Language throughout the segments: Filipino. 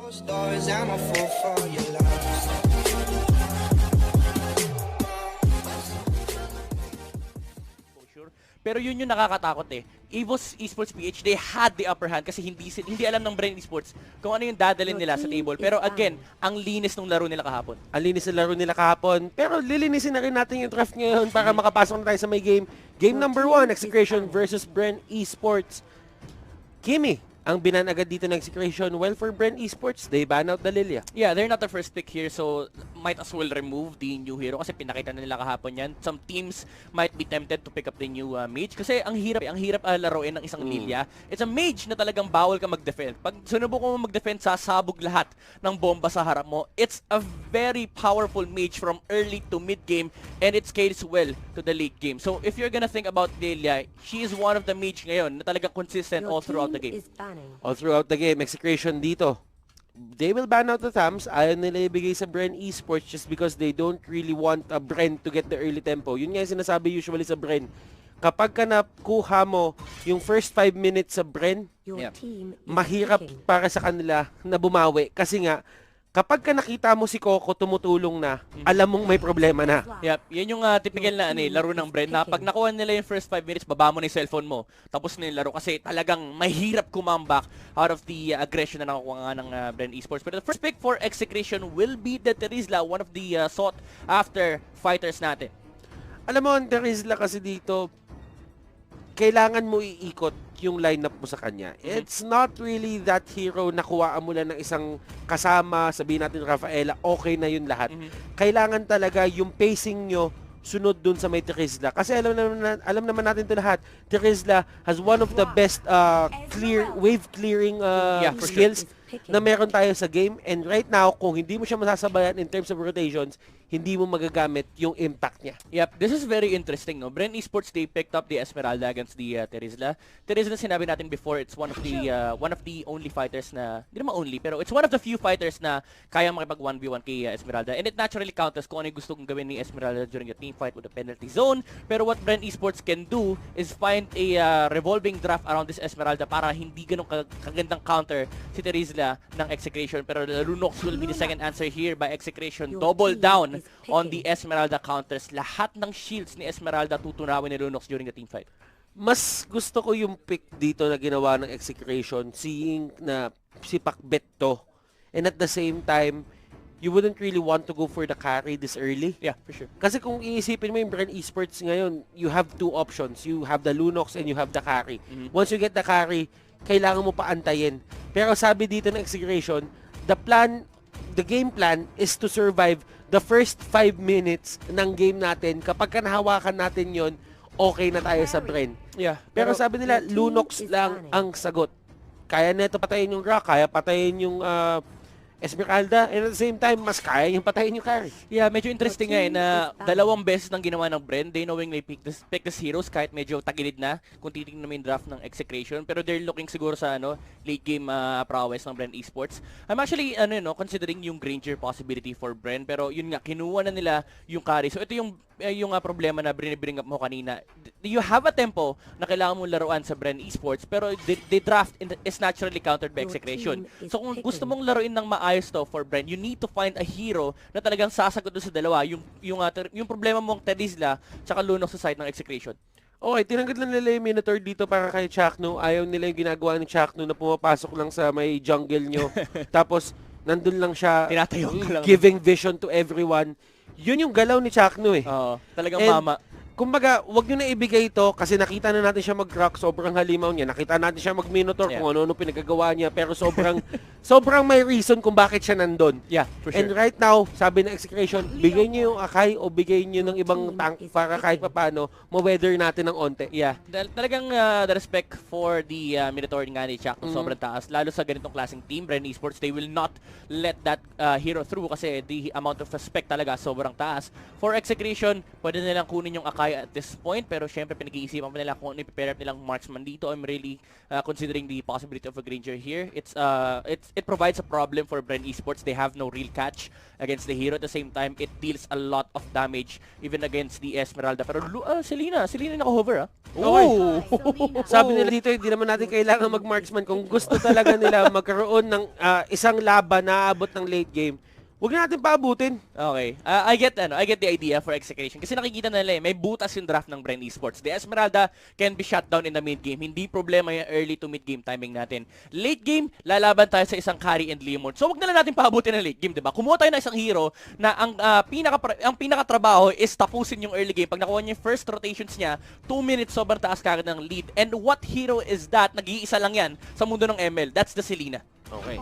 Pero yun yung nakakatakot eh. Evo's Esports PH, they had the upper hand kasi hindi alam ng Bren Esports kung ano yung dadalhin nila sa table. Pero again, ang linis ng laro nila kahapon. Ang linis ng laro nila kahapon. Pero lilinisin na rin natin yung draft ngayon para makapasok na tayo sa may game. Game number 1, Execration versus Bren Esports. Kimi, ang binan agad dito ng Execration. Well, for Bren Esports, they ban out the Lilia. Yeah, they're not the first pick here, so might as well remove the new hero kasi pinakita na nila kahapon yan. Some teams might be tempted to pick up the new mage kasi ang hirap laruin ng isang Lilia. It's a mage na talagang bawal ka mag-defend. Pag sunubukan mo mag-defend, sasabog lahat ng bomba sa harap mo. It's a very powerful mage from early to mid-game and it scales well to the late game. So if you're gonna think about Lilia, she is one of the mage ngayon na talagang consistent all throughout the game. All throughout the game, Execration dito. They will ban out the Thams. Ayaw nila ibigay sa Bren Esports just because they don't really want a Bren to get the early tempo. Yun nga yung sinasabi usually sa Bren. Kapag ka nakuha mo yung first 5 minutes sa Bren, mahirap para sa kanila na bumawi. Kasi nga, kapag ka nakita mo si Coco tumutulong na, alam mong may problema na. Yep, yan yung typical na laro ng Bren na pag nakuha nila yung first 5 minutes, baba mo na yung cellphone mo. Tapos na yung laro kasi talagang mahirap kumambak out of the aggression na nakuha nga ng Bren Esports. Pero the first pick for Execration will be the Terizla, one of the sought after fighters natin. Alam mo, ang Terizla kasi dito, kailangan mo iikot yung lineup mo sa kanya. It's not really that hero na kuhaan mo lang ng isang kasama, sabihin natin Rafaela, okay na yun lahat. Kailangan talaga yung pacing nyo sunod dun sa may Terizla. Kasi alam naman natin ito lahat. Terizla has one of the best wave clearing skills na meron tayo sa game. And right now, kung hindi mo siya masasabayan in terms of rotations, hindi mo magagamit yung impact niya. Yep, this is very interesting, no? Bren Esports, they picked up the Esmeralda against the Terizla. Terizla, sinabi natin before, it's one of the only fighters na, hindi naman only, pero it's one of the few fighters na kaya makipag 1v1 kay Esmeralda. And it naturally counters kung ano yung gusto kong gawin ni Esmeralda during the team fight with the penalty zone. Pero what Bren Esports can do is find a revolving draft around this Esmeralda para hindi ganun kagandang counter si Terizla ng Execration. Pero Lunox will be the second answer here by Execration. Double down on the Esmeralda counters. Lahat ng shields ni Esmeralda tutunawin ni Lunox during the team fight. Mas gusto ko yung pick dito na ginawa ng Execration, seeing na si Pakbet to. And at the same time, you wouldn't really want to go for the carry this early. Yeah, for sure. Kasi kung iisipin mo yung Bren Esports ngayon, you have two options. You have the Lunox and you have the carry. Once you get the carry, kailangan mo pa antayin. Pero sabi dito ng Execration, the game plan is to survive the first 5 minutes ng game natin. Kapag nahawakan natin yon, okay na tayo sa Bren. Yeah. Pero sabi nila, Lunox lang ang sagot. Kaya neto patayin yung Rock, kaya patayin yung Esmeralda, and at the same time, mas kaya yung patayin yung carry. Yeah, medyo interesting nga na dalawang beses nang ginawa ng Bren. They knowingly pick this heroes kahit medyo tagilid na kung titignan mo yung draft ng Execration. Pero they're looking siguro sa late game prowess ng Bren Esports. I'm actually considering yung Granger possibility for Bren. Pero yun nga, kinuha na nila yung carry. So ito yung problema na bring up mo kanina. You have a tempo na kailangan mong laruan sa Bren Esports, pero the draft is naturally countered by Execration. So kung gusto mong laruin ng maayos to for Bren, you need to find a hero na talagang sasagot doon sa dalawa. Yung problema mong Terizla tsaka Lunox sa side ng Execration. Okay, tinanggad lang nila yung Minotaur dito para kay Chakno. Ayaw nila yung ginagawa ni Chakno na pumapasok lang sa may jungle nyo. Tapos, nandun lang siya giving vision to everyone. Yun yung galaw ni Chakno eh. Oo, talagang mama. Kumbaga, wag nyo na ibigay ito kasi nakita na natin siya mag-rock, sobrang halimaw niya. Nakita natin siya mag-Minotaur kung ano-ano pinagagawa niya. Pero sobrang may reason kung bakit siya nandun. Yeah, for sure. And right now, sabi ng Execration, bigay niyo yung Akai o bigay niyo ng ibang tank para kahit papano, ma-weather natin ng onte. Yeah, talagang the respect for the Minotaur nga ni Chakno sobrang taas. Lalo sa ganitong klaseng team, Bren Esports, they will not let that hero through kasi the amount of respect talaga sobrang taas. For Execration, pwede nilang kunin yung Akai at this point, pero syempre pinag-iisipan pa nila kung ano i-prepare nilang marksman dito. I'm really considering the possibility of a Granger here. It's it provides a problem for Bren Esports. They have no real catch against the hero. At the same time, it deals a lot of damage even against the Esmeralda. Pero Selena naka-hover Oh! Sabi nila dito, hindi naman natin kailangan mag-marksman. Kung gusto talaga nila magkaroon ng isang laban na aabot ng late game, huwag na natin paabutin. Okay. I get the idea for Execration. Kasi nakikita nila may butas yung draft ng Bren Esports. The Esmeralda can be shut down in the mid game. Hindi problema yung early to mid game timing natin. Late game, lalaban tayo sa isang carry and Leomord. So wag na lang natin paabutin ng late game, 'di ba? Kumuha tayo ng isang hero na ang pinaka-trabaho is tapusin yung early game. Pag nakuha niya yung first rotations niya, 2 minutes sobrang taas kagad ng lead. And what hero is that? Nag-iisa lang yan sa mundo ng ML. That's the Selena. Okay.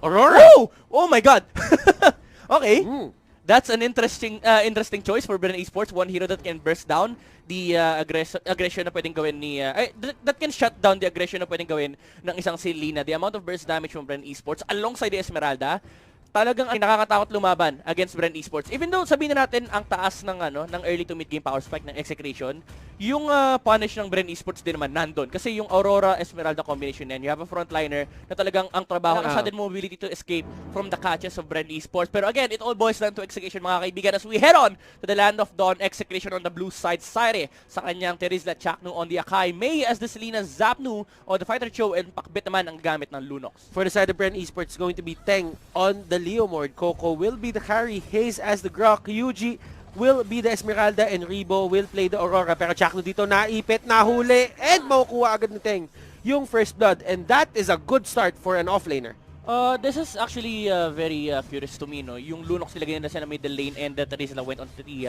Aurora! Oh my god! Okay. That's an interesting choice for Bren Esports. One hero that can burst down the aggression na pwedeng gawin ni... that can shut down the aggression na pwedeng gawin ng isang Selena. The amount of burst damage from Bren Esports alongside the Esmeralda, talagang nakakatakot lumaban against Bren Esports. Even though sabihin na natin ang taas ng early to mid game power spike ng Execration, yung punish ng Bren Esports din naman nandun. Kasi yung Aurora Esmeralda combination yan, you have a frontliner na talagang ang trabaho ng sudden mobility to escape from the catches of Bren Esports. Pero again, it all boils down to Execution, mga kaibigan, as we head on to the land of Dawn. Execution on the blue side, Saire sa kanyang Terizla Chaknu on the Akai, May as the Selena, Zapnu on the Fighter Cho, and Pakbit naman ang gamit ng Lunox. For the side of Bren Esports, going to be Teng on the Leomord. Coco will be the carry, Haze as the Grok, Yuji will be the Esmeralda, and Rebo will play the Aurora. Pero Chakno dito naipit, nahuli, and makukuha agad ni Teng yung first blood. And that is a good start for an offlaner. This is actually very curious to me, no? Yung Lunox nilagay nila sa middle lane and Terizla went on to the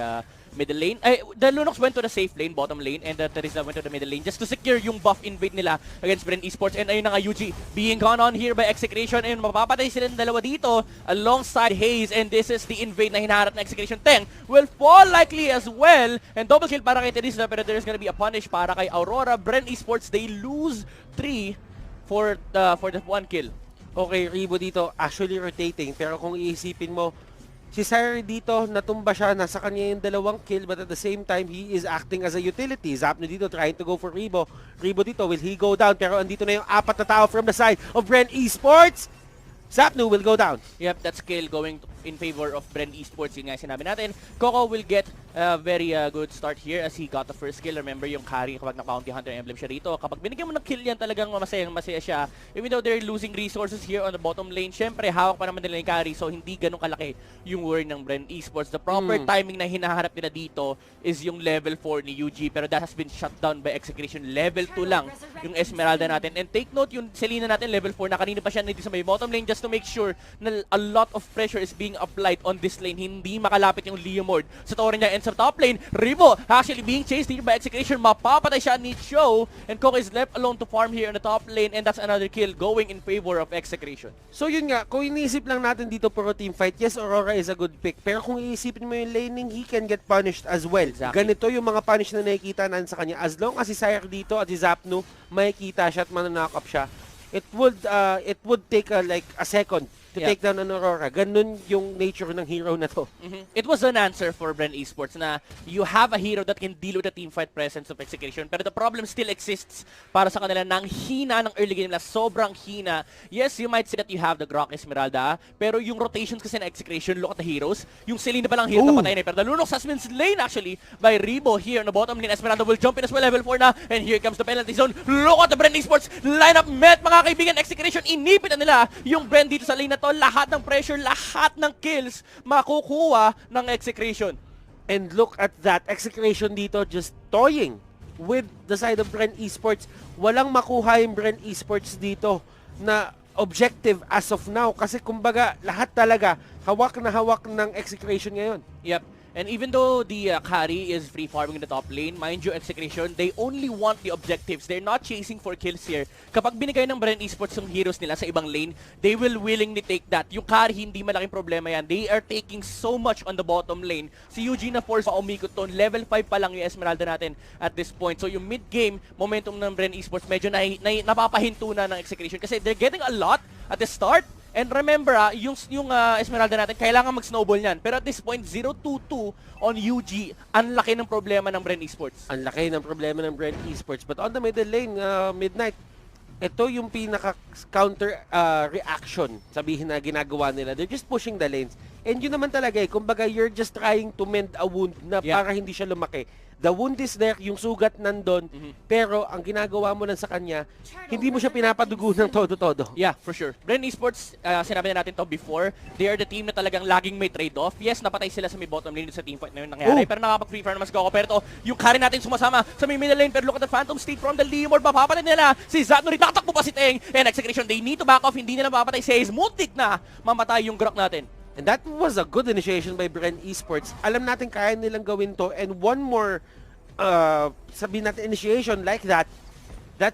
middle lane. The Lunox went to the safe lane, bottom lane, and Terizla went to the middle lane just to secure yung buff invade nila against Bren Esports. And ayun na nga, Yuji being gone on here by Execration, and mapapatay sila ng dalawa dito alongside Haze, and this is the invade na hinaharap na Execration. Teng will fall likely as well, and double kill para kay Terizla, pero there's gonna be a punish para kay Aurora. Bren Esports, they lose 3 for the 1 kill. Okay, Rebo dito actually rotating, pero kung iisipin mo, si Sire dito, natumba siya, nasa kanya yung 2 kill, but at the same time, he is acting as a utility. Zapno dito trying to go for Rebo. Rebo dito, will he go down? Pero andito na yung 4 na tao from the side of Bren Esports. Zapno will go down. Yep, that's kill going in favor of Bren Esports. Yun nga sinabi natin. Coco will get a very good start here as he got the first kill. Remember yung carry kapag na-bounty hunter emblem siya rito. Kapag binigyan mo ng kill yan, talagang masaya siya. Even though they're losing resources here on the bottom lane, syempre hawak pa naman nila yung carry, so hindi ganun kalaki yung worry ng Bren Esports. The proper timing na hinaharap nila dito is yung level 4 ni UG, pero that has been shut down by Execution. Level 2 lang yung Esmeralda natin. And take note, yung Selena natin level 4 na kanina pa siya nandito sa may bottom lane just to make sure na a lot of pressure is being applied on this lane. Hindi makalapit yung Leomord sa tower niya. And sa top lane, Rebo actually being chased here by Execution. Mapapatay siya ni Cho, and Coco is left alone to farm here on the top lane, and that's another kill going in favor of Execution. So yun nga, kung iniisip lang natin dito puro team fight, yes, Aurora is a good pick, pero kung iisipin mo yung laning, he can get punished as well. Exactly. Ganito yung mga punish na nakikita natin sa kanya. As long as si Sire dito at si Zapnu, makikita siya at mananakap up siya, it would take like a second to take down an Aurora. Ganun yung nature ng hero na to. It was an answer for Bren Esports na you have a hero that can deal with the teamfight presence of Execution, pero the problem still exists para sa kanila ng hina ng early game nila. Sobrang hina. Yes, you might say that you have the Grok Esmeralda, pero yung rotations kasi na Execution, look at the heroes. Yung Selena pa lang hero na patay na, pero the Lunox has been slain actually by Rebo here on the bottom lane. Esmeralda will jump in as well, level 4 na, and here comes the penalty zone. Look at the Bren Esports lineup met, mga kaibigan. Execution, inipit na nila yung Bren dito sa lane na to. Lahat ng pressure, lahat ng kills makukuha ng Execration. And look at that, Execration dito just toying with the side of Bren Esports. Walang makuha yung Bren Esports dito na objective as of now, kasi kumbaga lahat talaga hawak na hawak ng Execration ngayon. Yep. And even though the carry is free farming in the top lane, mind you, Execration, they only want the objectives. They're not chasing for kills here. Kapag binigay ng Bren Esports yung heroes nila sa ibang lane, they will willingly take that. Yung carry, hindi malaking problema yan. They are taking so much on the bottom lane. Si Eugene na force pa umikot to. Level 5 pa lang yung Esmeralda natin at this point. So yung mid-game momentum ng Bren Esports medyo napapahinto na ng Execration kasi they're getting a lot at the start. And remember, yung Esmeralda natin, kailangan mag-snowball yan. Pero at this point, 0-2-2 on UG. Ang laki ng problema ng Bren Esports. Ang laki ng problema ng Bren Esports. But on the middle lane, Midnight, ito yung pinaka-counter reaction, sabihin na ginagawa nila. They're just pushing the lanes. And yun naman talaga kumbaga you're just trying to mend a wound na para hindi siya lumaki. The wound is there, yung sugat nandun, pero ang ginagawa mo lang sa kanya, hindi mo siya pinapadugo ng todo-todo. Yeah, for sure. Bren Esports, sinabi na natin to before, they are the team na talagang laging may trade-off. Yes, napatay sila sa may bottom lane sa team fight na yun nangyari, pero nakapag-free fire naman si Coco. Pero to, yung carry natin sumasama sa may middle lane, pero look at the Phantom State from the Leomord, mapapatay nila si Zatnuri, tatakbo pa si Teng, and Execration, they need to back off, hindi nila mapapatay si Ace, muntik na mamatay yung Grok natin. And that was a good initiation by Bren Esports. Alam natin kaya nilang gawin to, and one more sabihin natin initiation like that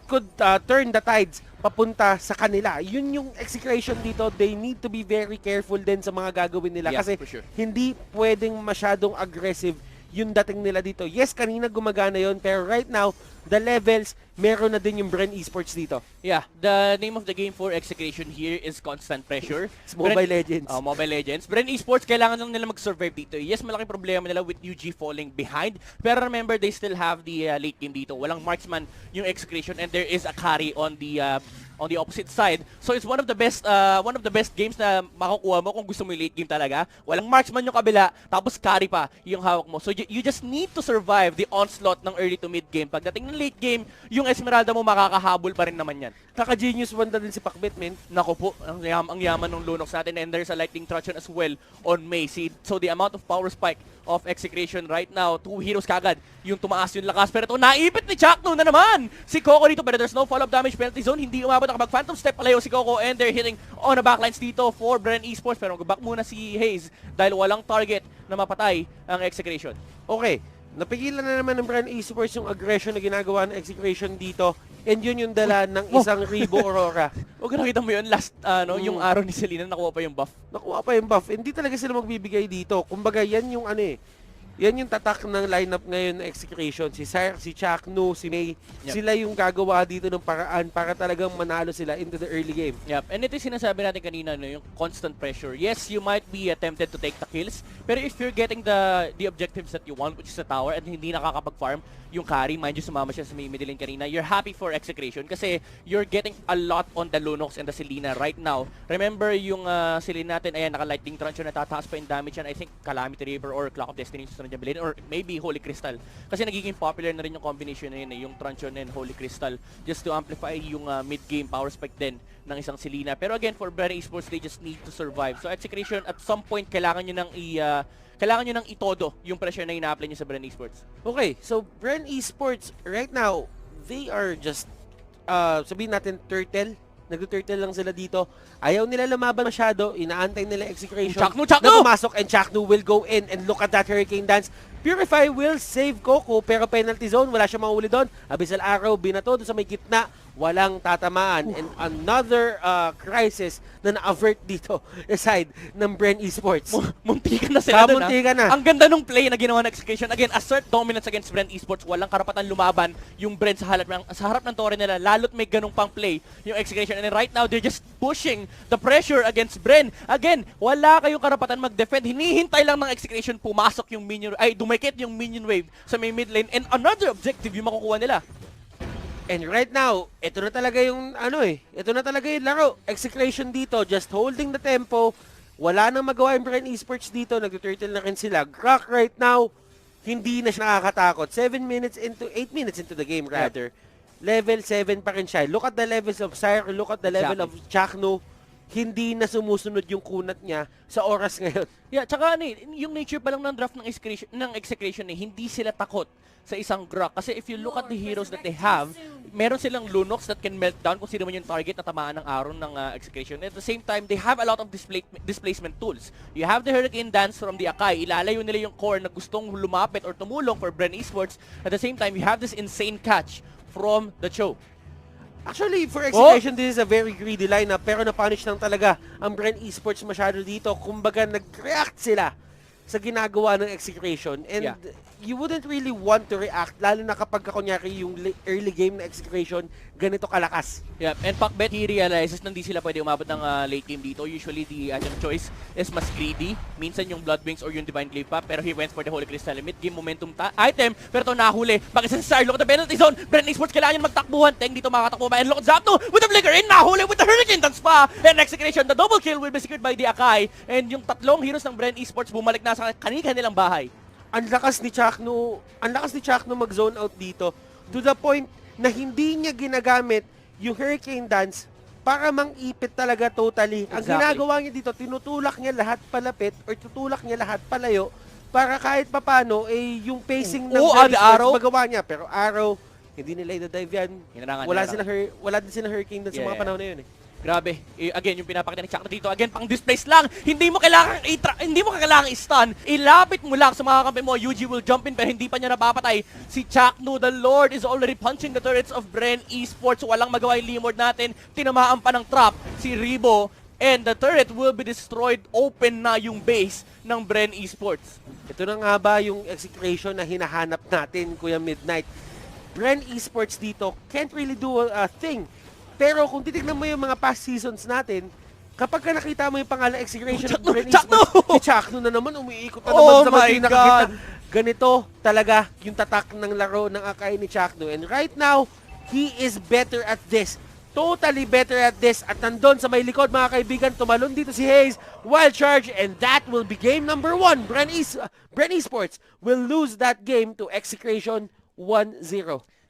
could turn the tides papunta sa kanila. Yun yung Execration dito, they need to be very careful din sa mga gagawin nila kasi hindi pwedeng masyadong aggressive yung dating nila dito. Yes, kanina gumagana yon, pero right now, the levels, meron na din yung Bren Esports dito. Yeah, the name of the game for Execration here is Constant Pressure. It's Mobile Legends. Mobile Legends. Bren Esports, kailangan lang nila mag-survive dito. Yes, malaking problema nila with UG falling behind. Pero remember, they still have the late game dito. Walang marksman yung Execration and there is a carry on the opposite side. So it's one of the best games na makukuha mo kung gusto mo yung late game talaga. Walang marksman yung kabila, tapos carry pa yung hawak mo. So you just need to survive the onslaught ng early to mid game. Pagdating ng late game, yung Esmeralda mo makakahabol pa rin naman yan. Naka-genius wanda din si Pacbet, man. Naku po, ang yaman ng Lunox natin, and there's a lightning truncheon as well on May. So the amount of power spike of Execration right now, 2 heroes kagad yung tumaas yung lakas, pero ito naipit ni Chakno na naman si Coco dito, pero there's no follow-up damage penalty zone, hindi umabot, nakapag phantom step palayo si Coco, and they're hitting on the backlines dito for Bren Esports, pero mag-back muna si Hayes dahil walang target na mapatay ang Execration. Okay, napigilan na naman ng Bren Esports yung aggression na ginagawa ng Execration dito, and yun yung dala ng isang Rebo Aurora. Huwag nakita mo yun, last, yung araw ni Selena, nakuha pa yung buff. Nakuha pa yung buff. Hindi talaga sila magbibigay dito. Kumbaga, yan yung yan yung tatak ng lineup ngayon na Execration. Si Sire, si Chakno, si May, sila yung gagawa dito ng paraan para talagang manalo sila into the early game. Yep, and ito yung sinasabi natin kanina, yung constant pressure. Yes, you might be tempted to take the kills, pero if you're getting the objectives that you want, which is the tower, and hindi nakakapag-farm yung carry, mind you, sumama siya sa may middle lane kanina, you're happy for Execration kasi you're getting a lot on the Lunox and the Selena right now. Remember yung Selena natin, ayan, naka-lightning truncheon, natataas pa yung damage yan. I think Calamity River or Clock of Destiny yung susunod yung bilhin, or maybe Holy Crystal. Kasi nagiging popular na rin yung combination na yun, yung truncheon and Holy Crystal, just to amplify yung mid-game power spike din ng isang Selena. Pero again, for Bren Esports, they just need to survive. So Execration, at some point, kailangan nyo nang itodo yung pressure na ina-apply nyo sa Bren Esports. Okay, so Bren Esports, right now, they are just, sabihin natin, turtle. Nag-turtle lang sila dito. Ayaw nila lumaban masyado. Inaantay nila Execration. Chakno! Na pumasok, and Chakno will go in, and look at that Hurricane Dance. Purify will save Coco, pero penalty zone, wala siya mahuli doon. Abyssal Arrow, binato doon sa may gitna. Walang tatamaan. And another crisis na na-avert dito aside ng Bren Esports. Muntikan na sila doon. Muntikan na. Ang ganda nung play na ginawa ng Execution. Again, assert dominance against Bren Esports. Walang karapatan lumaban yung Bren sa harap ng tore nila. Lalo't may ganung pang play yung Execution. And right now, they're just pushing the pressure against Bren. Again, wala kayong karapatan mag-defend. Hinihintay lang ng Execution pumasok yung minion, dumikit yung minion wave sa may mid lane. And another objective yung makukuha nila. And right now, ito na talaga yung ito na talaga yung laro. Execration dito, just holding the tempo. Wala nang magawa yung Bren Esports dito, nag-turtle na rin sila. Grok right now, hindi na siya nakakatakot. 8 minutes into the game rather. Level 7 pa rin siya. Look at the levels of Sire, look at the level of Chakno. Hindi na sumusunod yung kunat niya sa oras ngayon. Yeah, tsaka yung nature pa lang ng draft ng Execration hindi sila takot sa isang Grok. Kasi if you look at the heroes that they have, meron silang Lunox that can melt down kung sino man yung target na tamaan ng araw ng Execration. At the same time, they have a lot of displacement tools. You have the Hurricane Dance from the Akai. Ilalayo nila yung core na gustong lumapit or tumulong for Bren Esports. At the same time, you have this insane catch from the Cho. Actually, for Execration, this is a very greedy lineup, pero na-punish lang talaga ang Bren Esports masyado dito. Kumbaga, nag-react sila sa ginagawa ng Execration. And you wouldn't really want to react, lalo na kapag kunyari yung early game na Execration ganito kalakas. Yeah, and Pacbet, he realizes na hindi sila pwede umabot ng late game dito. Usually, the item choice is mas greedy. Minsan yung Blood Wings or yung Divine Glaive pa, pero he went for the Holy Crystal Limit. Game momentum item, pero ito nahuli. Bakit sa Star? Look at the penalty zone. Bren Esports, kailangan yan magtakbuhan. Teng dito makakatakbo ba? And look at Zapno with the flicker in. Nahuli with the Hurricane Dance pa. And Execration, the double kill will be secured by the Akai. And yung tatlong heroes ng Bren Esports bumalik na sa kanilang bahay. Ang lakas ni Chakno mag-zone out dito to the point na hindi niya ginagamit yung Hurricane Dance para mang-ipit talaga totally. Ang ginagawa niya dito, tinutulak niya lahat palapit or tutulak niya lahat palayo para kahit papano yung pacing ng Arrow magawa niya. Pero Arrow, hindi nila i-dive yan. Wala din sila Hurricane Dance sa mga panahon na yun eh. Grabe. Again, yung pinapakita ni Chakno dito, again, pang displace lang. Hindi mo kailangan i-stun. Ilapit mo lang sa mga kampi mo. UG will jump in pero hindi pa niya napapatay. Si Chakno, the Lord, is already punching the turrets of Bren Esports. Walang magawa yung Limord natin. Tinamaan pa ng trap si Ribo. And the turret will be destroyed. Open na yung base ng Bren Esports. Ito na nga ba yung Execration na hinahanap natin, Kuya Midnight? Bren Esports dito can't really do a thing. Pero kung titignan mo yung mga past seasons natin, kapag ka nakita mo yung pangalan Execration ng Bren Esports, si Chakno na naman, umiikot na naman sa mga nakakita. Ganito talaga yung tatak ng laro ng Akai ni Chakno. And right now, he is better at this. Totally better at this. At nandun sa may likod, mga kaibigan, tumalon dito si Hayes. Wild charge, and that will be game number 1. Bren Esports will lose that game to Execration 1-0.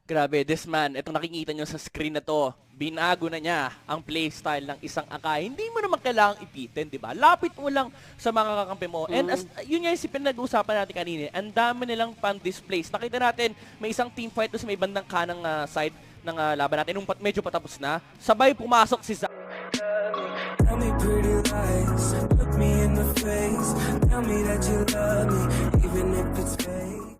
Grabe, this man, itong nakikita nyo sa screen na to, binago na niya ang playstyle ng isang Akai. Hindi mo naman kailangang ipitin, di ba? Lapit mo lang sa mga kakampi mo. And as, yun nga yung pinag-uusapan natin kanina, ang dami nilang pan-displace. Nakita natin, may isang team fight sa may bandang kanang side ng laban natin. Nung medyo patapos na, sabay pumasok si Tell me pretty lies, look me in the face, tell me that you love me, even if it's fake.